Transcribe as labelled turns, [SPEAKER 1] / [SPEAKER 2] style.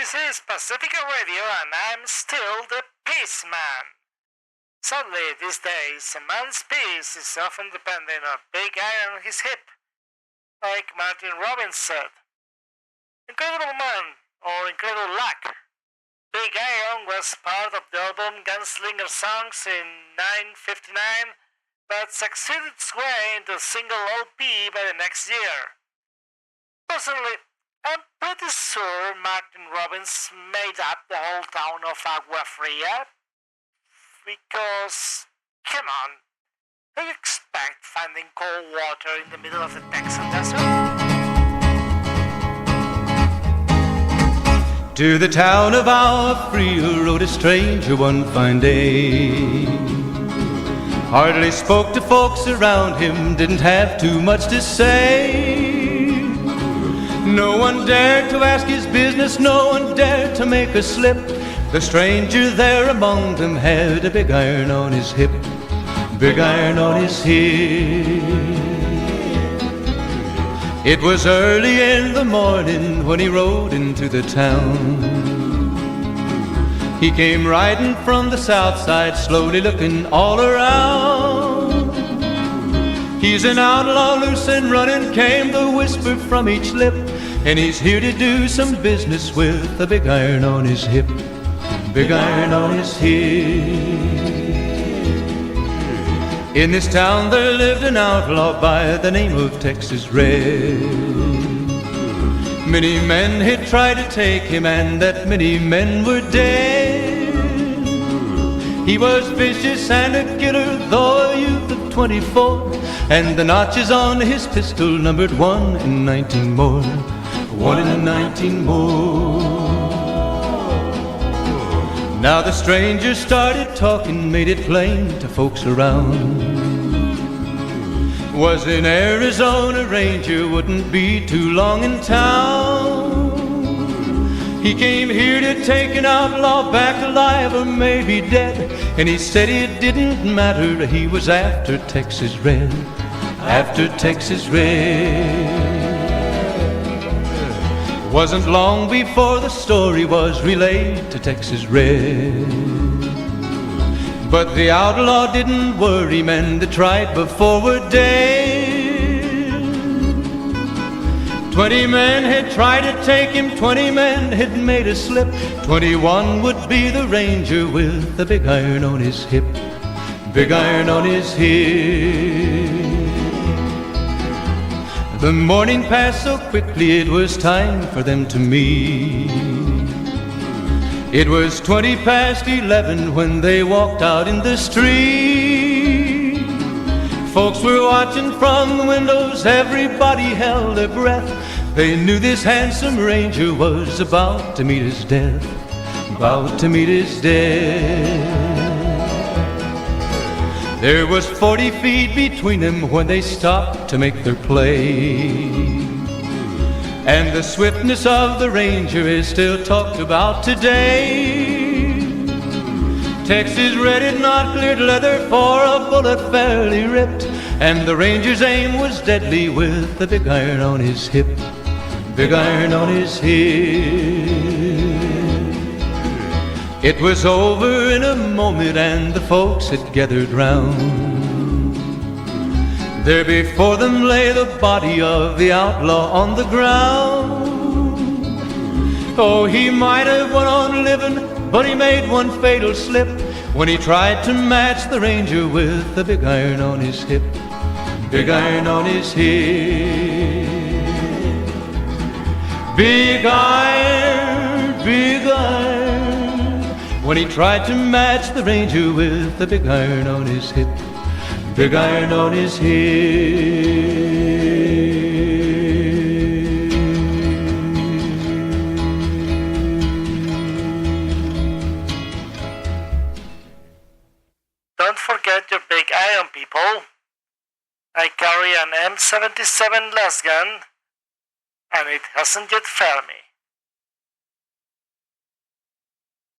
[SPEAKER 1] This is Pacifica Radio and I'm still the peace man. Sadly, these days, a man's peace is often dependent on a big iron on his hip, like Martin Robbins said. Incredible man, or incredible luck. Big Iron was part of the album Gunslinger Songs in 1959, but succeeded its way into a single LP by the next year. Personally, I'm pretty sure Martin Robbins made up the whole town of Agua Fria, because, come on, who do you expect finding cold water in the middle of the Texan desert?
[SPEAKER 2] To the town of Agua Fria rode a stranger one fine day. Hardly spoke to folks around him, didn't have too much to say. No one dared to ask his business, no one dared to make a slip. The stranger there among them had a big iron on his hip, big iron on his hip. It was early in the morning when he rode into the town. He came riding from the south side, slowly looking all around. He's an outlaw, loose and running, came the whisper from each lip, and he's here to do some business with a big iron on his hip, big iron on his hip. In this town there lived an outlaw by the name of Texas Red. Many men had tried to take him, and that many men were dead. He was vicious and a killer, though a youth of 24, and the notches on his pistol numbered 1 in 19 more, 1 in 19 more. Now the stranger started talking, made it plain to folks around. Was an Arizona Ranger, wouldn't be too long in town. He came here to take an outlaw back alive or maybe dead, and he said it didn't matter, he was after Texas Red, after Texas Red. Wasn't long before the story was relayed to Texas Red. But the outlaw didn't worry, men that tried before were dead. 20 men had tried to take him, 20 men had made a slip. 21 would be the Ranger with the big iron on his hip, big iron on his hip. The morning passed so quickly, it was time for them to meet. It was 20 past 11 when they walked out in the street. Folks were watching from the windows, everybody held their breath. They knew this handsome Ranger was about to meet his death, about to meet his death. There was 40 feet between them when they stopped to make their play. And the swiftness of the Ranger is still talked about today. Texas Red had not cleared leather for a bullet fairly ripped, and the Ranger's aim was deadly with the big iron on his hip, big iron on his hip. It was over in a moment and the folks had gathered round. There before them lay the body of the outlaw on the ground. Oh, he might have went on living, but he made one fatal slip when he tried to match the Ranger with the big iron on his hip, big iron on his hip. Big iron, big iron, when he tried to match the Ranger with the big iron on his hip, big iron on his hip.
[SPEAKER 1] Don't forget your big iron, people. I carry an M77 las gun, and it hasn't yet failed me.